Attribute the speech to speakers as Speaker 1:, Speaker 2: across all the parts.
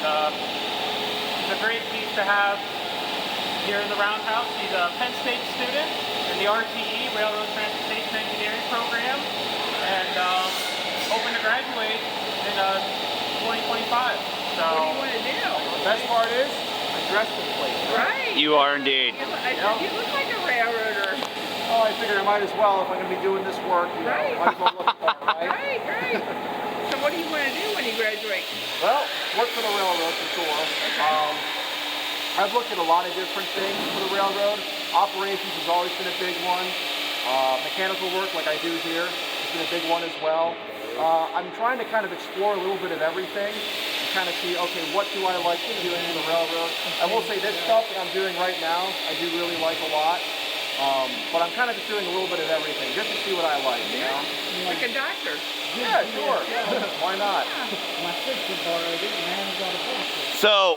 Speaker 1: and he's a great piece to have here in the Roundhouse. He's a Penn State student in the RTE, Railroad Transportation Engineering program, and hoping to graduate in 2025. So,
Speaker 2: what do you want to do?
Speaker 1: The best part is, I dressed in place.
Speaker 2: Right.
Speaker 3: You are indeed.
Speaker 2: You look like a railroader.
Speaker 4: Oh, I figured I might as well if I'm going to be doing this work. You know,
Speaker 2: Right.
Speaker 4: might as well look for it, right?
Speaker 2: Right. So what do you want to do when you graduate?
Speaker 4: Well, work for the railroad for sure. I've looked at a lot of different things for the railroad. Operations has always been a big one. Mechanical work, like I do here, has been a big one as well. I'm trying to kind of explore a little bit of everything and kind of see, okay, what do I like doing for the railroad? I will say this stuff that I'm doing right now, I do really like a lot. But I'm kind of just doing a little bit of everything, just to see what I like, you know?
Speaker 2: Like a doctor.
Speaker 4: Yeah, sure. Why not?
Speaker 5: My sister borrowed it and I haven't got a book.
Speaker 3: So,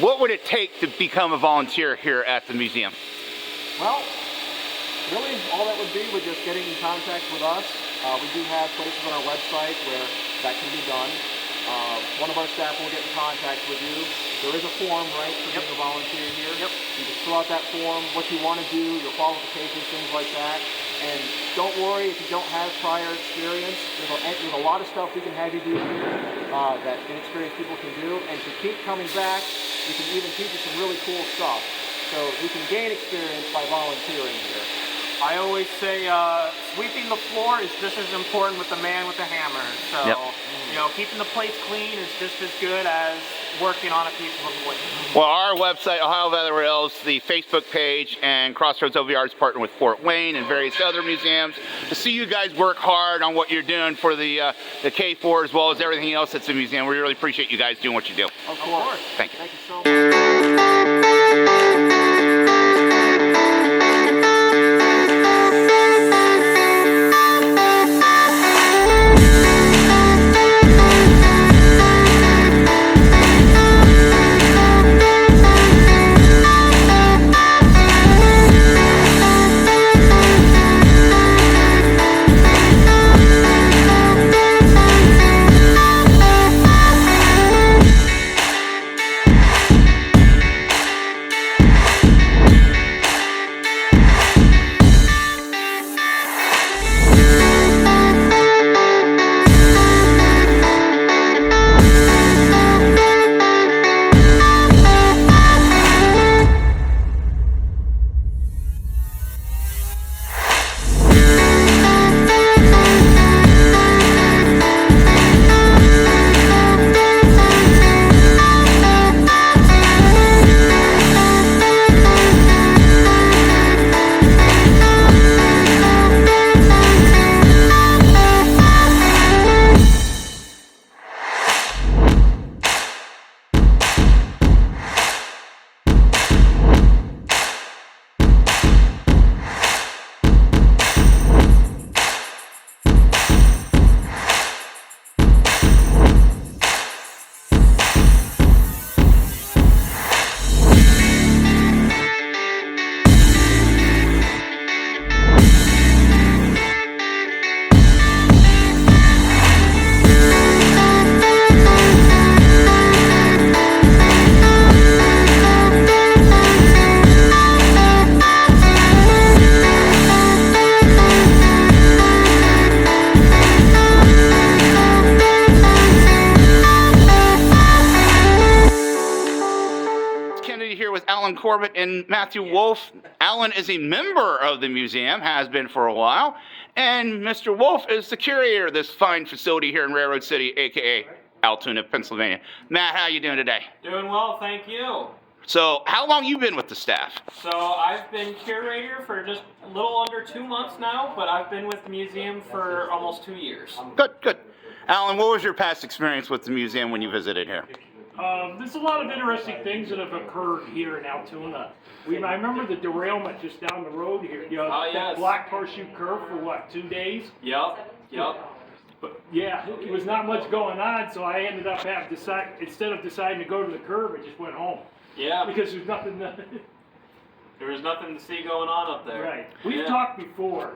Speaker 3: what would it take to become a volunteer here at the museum?
Speaker 4: Well, really all that would be would just getting in contact with us. We do have places on our website where that can be done. One of our staff will get in contact with you. There is a form, right, for being a volunteer here. Yep. You just fill out that form, what you want to do, your qualifications, things like that. And don't worry if you don't have prior experience. There's a lot of stuff we can have you do here that inexperienced people can do. And to keep coming back, we can even teach you some really cool stuff. So you can gain experience by volunteering here.
Speaker 1: I always say sweeping the floor is just as important with the man with the hammer. So, you know, keeping the plates clean is just as good as working on a piece of equipment.
Speaker 3: Well, our website, Ohio Valley Rails, the Facebook page, and Crossroads OVR is partnered with Fort Wayne and various other museums to see you guys work hard on what you're doing for the K4 as well as everything else that's in the museum. We really appreciate you guys doing what you do.
Speaker 4: Of course.
Speaker 3: Thank you.
Speaker 4: Thank you so much.
Speaker 3: Corbitt and Matthew Wolff. Alan is a member of the museum, has been for a while, and Mr. Wolff is the curator of this fine facility here in Railroad City, aka Altoona, Pennsylvania. Matt, how you doing today?
Speaker 1: Doing well, thank you.
Speaker 3: So, how long you been with the staff?
Speaker 1: So I've been curator for just a little under 2 months now, but I've been with the museum for almost 2 years.
Speaker 3: Good, good. Alan, what was your past experience with the museum when you visited here?
Speaker 5: There's a lot of interesting things that have occurred here in Altoona. I remember the derailment just down the road here. You know, that black horseshoe curve for what, 2 days?
Speaker 1: Yep.
Speaker 5: But yeah, it was not much going on, so I ended up having to instead of deciding to go to the curve, I just went home.
Speaker 1: Yeah.
Speaker 5: Because there's nothing.
Speaker 6: There was nothing to see going on up there.
Speaker 5: Right. We've
Speaker 6: Yeah.
Speaker 5: talked before.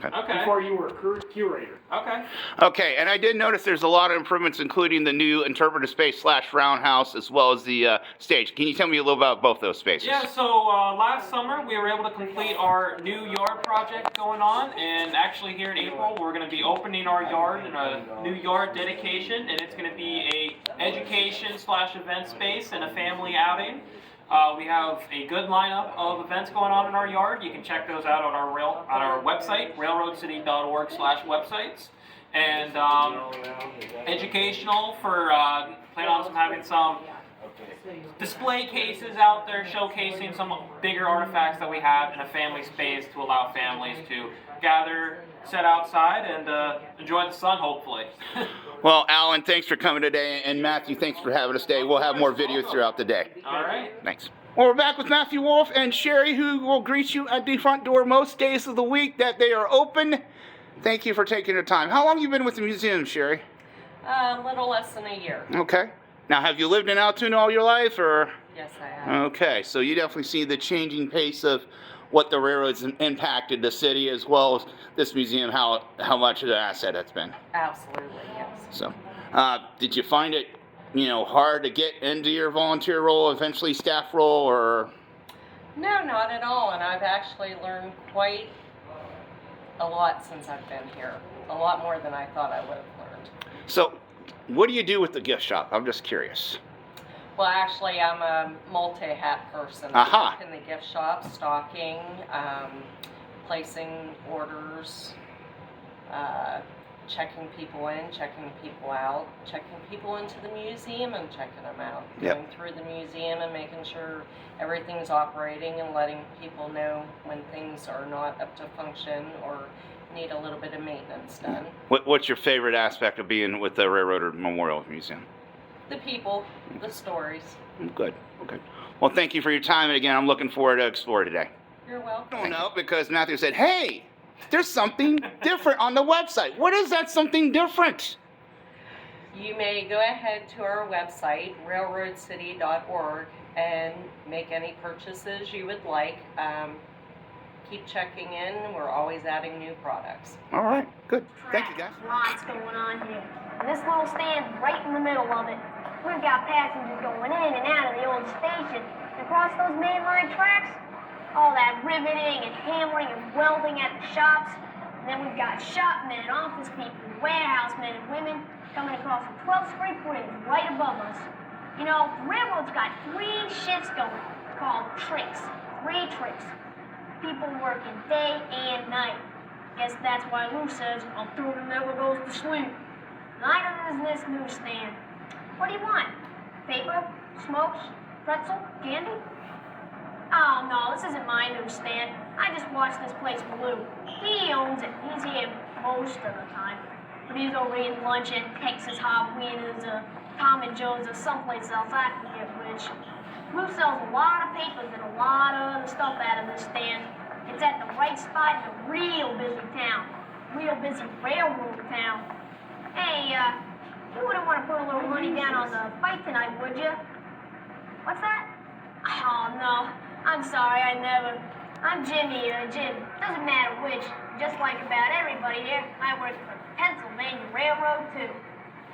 Speaker 6: Okay.
Speaker 5: Before you were curator.
Speaker 6: Okay.
Speaker 3: Okay, and I did notice there's a lot of improvements, including the new interpretive space / roundhouse, as well as the stage. Can you tell me a little about both those spaces?
Speaker 6: Yeah, so last summer we were able to complete our new yard project going on, and actually here in April we're going to be opening our yard in a new yard dedication, and it's going to be a education / event space and a family outing. We have a good lineup of events going on in our yard. You can check those out on our website, railroadcity.org/websites. And educational for plan on having some display cases out there showcasing some bigger artifacts that we have in a family space to allow families to gather, sit outside, and enjoy the sun, hopefully.
Speaker 3: Well, Alan, thanks for coming today, and Matthew, thanks for having us today. We'll have more videos throughout the day.
Speaker 6: All right.
Speaker 3: Thanks. Well, we're back with Matthew Wolff and Cheri, who will greet you at the front door most days of the week that they are open. Thank you for taking your time. How long have you been with the museum, Cheri?
Speaker 7: A little less than a year.
Speaker 3: Okay. Now, have you lived in Altoona all your life, or?
Speaker 7: Yes, I have.
Speaker 3: Okay, so you definitely see the changing pace of what the railroads impacted the city, as well as this museum, how much of an asset it's been.
Speaker 7: Absolutely, yes.
Speaker 3: So, did you find it, hard to get into your volunteer role, eventually staff role, or?
Speaker 7: No, not at all. And I've actually learned quite a lot since I've been here. A lot more than I thought I would have learned.
Speaker 3: So, what do you do with the gift shop? I'm just curious.
Speaker 7: Well, actually, I'm a multi-hat person.
Speaker 3: Aha.
Speaker 7: I work in the gift shop, stocking, placing orders, checking people in, checking people out, checking people into the museum and checking them out.
Speaker 3: Yep.
Speaker 7: Going through the museum and making sure everything's operating and letting people know when things are not up to function or need a little bit of maintenance done.
Speaker 3: What's your favorite aspect of being with the Railroad Memorial Museum?
Speaker 7: The people, the stories.
Speaker 3: Good. Okay. Well, thank you for your time, and again, I'm looking forward to explore today.
Speaker 7: You're welcome.
Speaker 3: I don't know, because Matthew said, hey, there's something different on the website. What is that something different?
Speaker 7: You may go ahead to our website, railroadcity.org, and make any purchases you would like. Keep checking in. We're always adding new products.
Speaker 3: All right, good. Thank you, guys.
Speaker 8: Lots going on here. And this little stand right in the middle of it. We've got passengers going in and out of the old station. And across those mainline tracks, all that riveting and hammering and welding at the shops. And then we've got shopmen, office people, warehouse men and women coming across the 12th Street Bridge right above us. You know, the railroad's got 3 shifts going called tricks. 3 tricks. People working day and night. Guess that's why Lou says Altoona never goes to sleep. Neither does this newsstand. What do you want? Paper? Smokes? Pretzel? Candy? Oh no, this isn't my newsstand. I just watch this place for Lou. He owns it. He's here most of the time. But he's over eating lunch at Texas Hot Wieners, Tom and Joe's, or someplace else I forget which. Lou sells a lot of papers and a lot of other stuff out of this stand. It's at the right spot in a real busy town. Real busy railroad town. Hey, you wouldn't want to put a little money down on the fight tonight, would you? What's that? Oh, no. I'm sorry, I never. I'm Jimmy, Jim. Doesn't matter which. Just like about everybody here, I work for the Pennsylvania Railroad, too.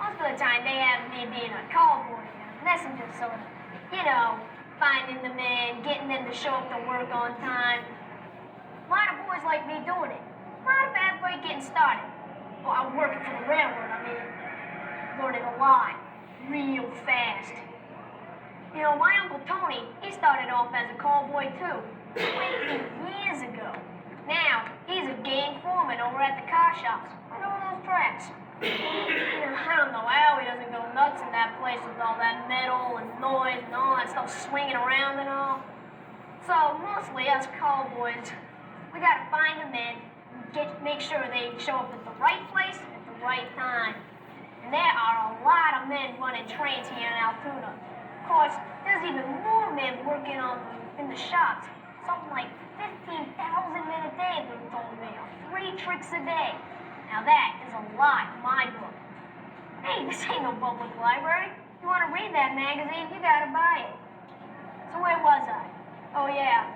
Speaker 8: Most of the time, they have me being a callboy, a messenger sort of. You know, finding the men, getting them to show up to work on time. A lot of boys like me doing it. Not a bad way getting started. Well, I'm working for the railroad, learning a lot, real fast. You know, my Uncle Tony, he started off as a callboy too, 20 years ago. Now, he's a gang foreman over at the car shops, on all those tracks. You know, I don't know how he doesn't go nuts in that place with all that metal and noise and all that stuff swinging around and all. So, mostly us callboys, we gotta find the men, make sure they show up at the right place at the right time. And there are a lot of men running trains here in Altoona. Of course, there's even more men working in the shops. Something like 15,000 men a day, they told me, 3 tricks a day. Now that is a lot in my book. Hey, this ain't no public library. You want to read that magazine, you gotta buy it. So where was I? Oh yeah,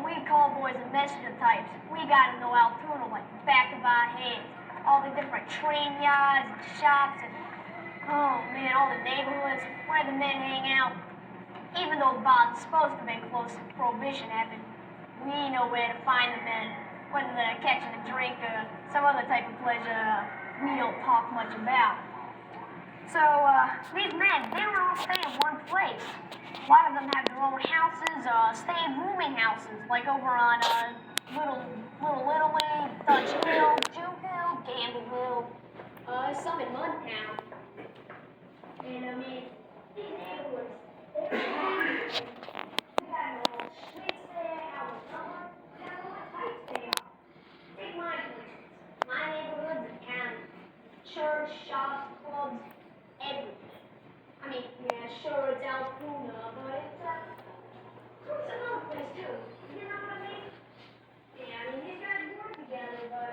Speaker 8: We call boys and messenger types. We got to know Altoona like the back of our hands. All the different train yards and shops and, oh man, all the neighborhoods where the men hang out. Even though the bars are supposed to be closed since Prohibition happened, we know where to find the men, whether they're catching a drink or some other type of pleasure we don't talk much about. So, these men, they don't all stay in one place. A lot of them have their own houses, stay in rooming houses, like over on, Little Italy, Dutch Hill, Jew Hill, Gambleville, some in Mudtown. And, I mean, these neighborhoods, they're packed. We got no streets there, houses, we got no types there. Take my place. My neighborhood's a county. Church, shops, clubs, everything. I mean, yeah, sure, it's Altoona, but it's another place too. You know what I mean? Yeah, I mean, these guys work together, but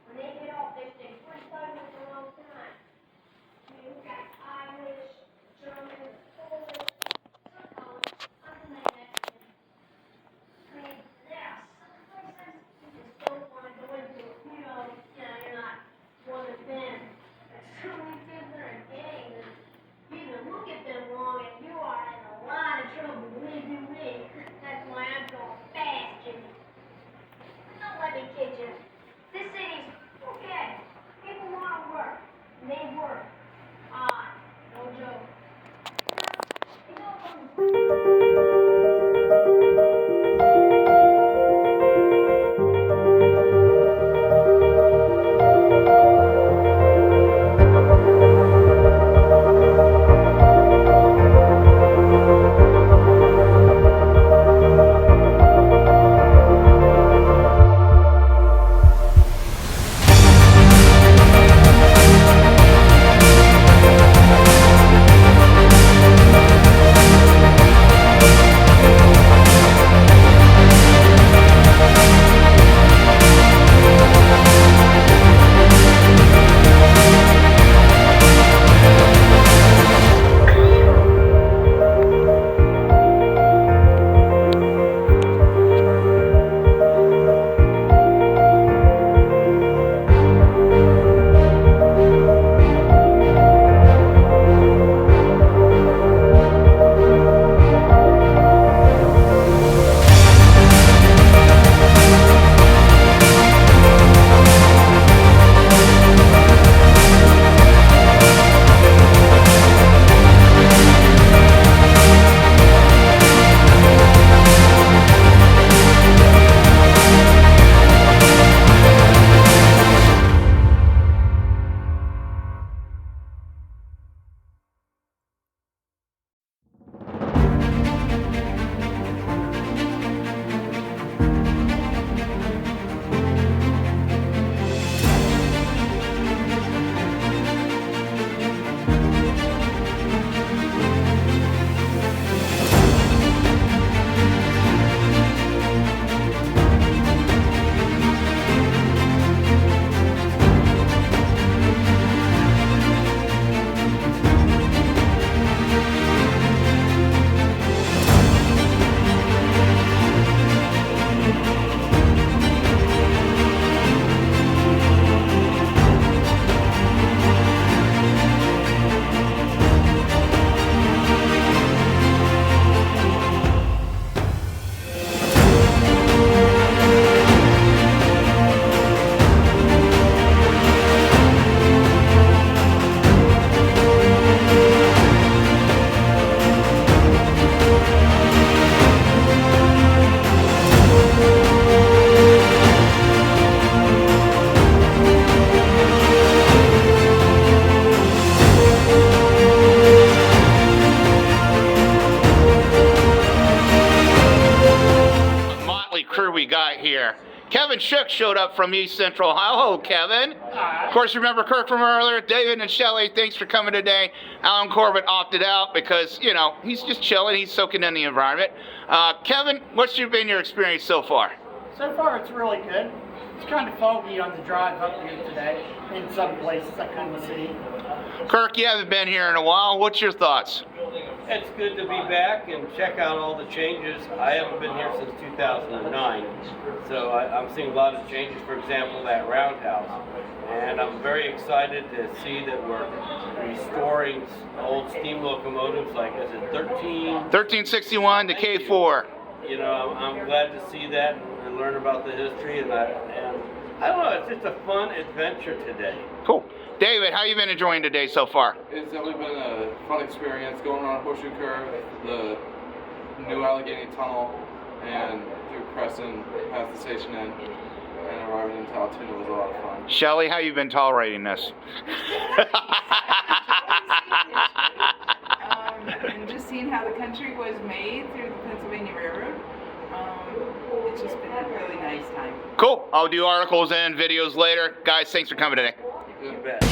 Speaker 8: when they get off, they stay pretty tight with their own time. I mean, we got Irish, German, Polish, some colors, something like Mexican. I mean, there are some places you just don't want to go into. You know, you're not one of them. There's so many kids that are in gangs, and you even look at them wrong, and you are in a lot of trouble, believe you me. That's why I'm going fast, Jimmy. Don't let me kid you. This city's okay. People want to work, and they work. No joke. You know,
Speaker 3: Kevin Shook showed up from East Central. Hello, Kevin. Hi. Of course, remember Kirk from earlier. David and Shelly, thanks for coming today. Alan Corbitt opted out because, you know, he's just chilling. He's soaking in the environment. Kevin, what's been your experience so far?
Speaker 9: So far, it's really good. It's kind of foggy on the drive up here today in some places I couldn't see.
Speaker 3: Kirk, you haven't been here in a while. What's your thoughts?
Speaker 10: It's good to be back and check out all the changes. I haven't been here since 2009, so I'm seeing a lot of changes. For example, that roundhouse. And I'm very excited to see that we're restoring old steam locomotives, like, is it
Speaker 3: 1361 to K4.
Speaker 10: You know, I'm glad to see that and learn about the history, and I don't know, it's just a fun adventure today.
Speaker 3: Cool. David, how you been enjoying today so far?
Speaker 11: It's definitely been a fun experience going around Horseshoe Curve, the new Allegheny Tunnel, and through Crescent, past the station end, and arriving into Altoona was a lot of fun.
Speaker 3: Shelly, how you been tolerating this?
Speaker 2: And just seeing how the country was made through the Pennsylvania Railroad. It's just been a really nice time.
Speaker 3: Cool. I'll do articles and videos later. Guys, thanks for coming today.
Speaker 10: You bet.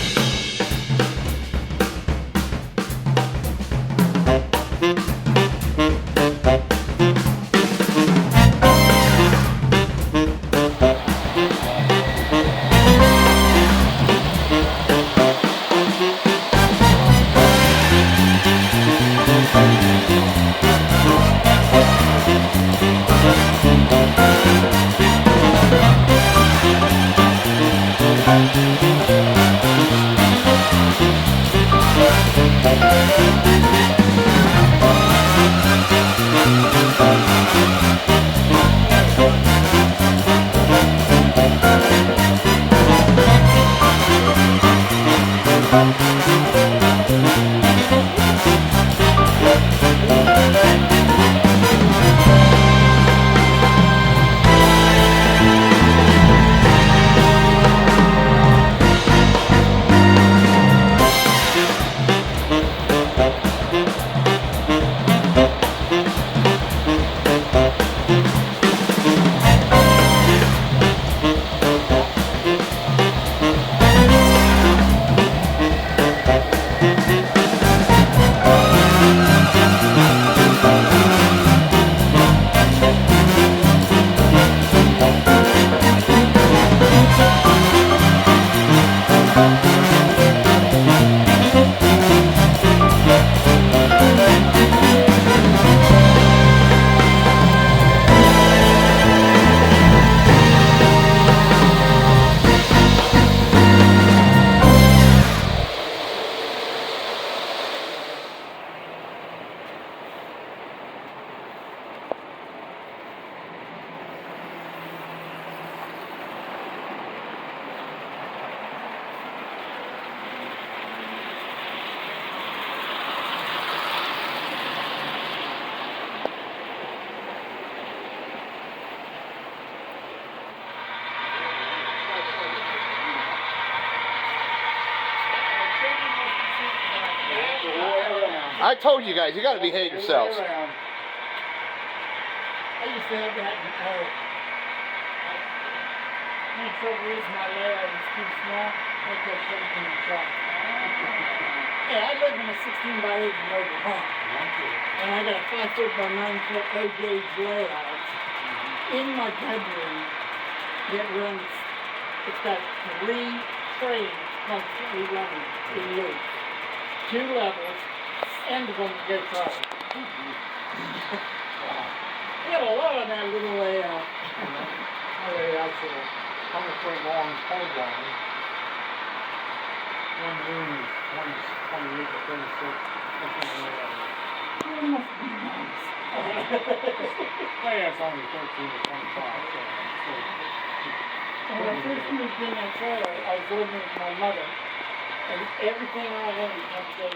Speaker 3: I told you guys, you got to behave yourselves.
Speaker 9: I used to have that. My trouble is my layout is too small. I kept everything in the truck. Yeah, I live in a 16 by 8 mobile home. And I got a 5 foot by 9 foot A gauge layout in my bedroom that runs, it's got 3 trains constantly running in loops. 2 levels, end of them go traffic. We got a lot of that little layout. My layout's a 100-foot long pole barn. One room is 28 to 36. That's not really that. It must be nice. Layout's only 13 to 25, so when I first moved in that trailer, I was living with my mother, and everything I owned had to go in.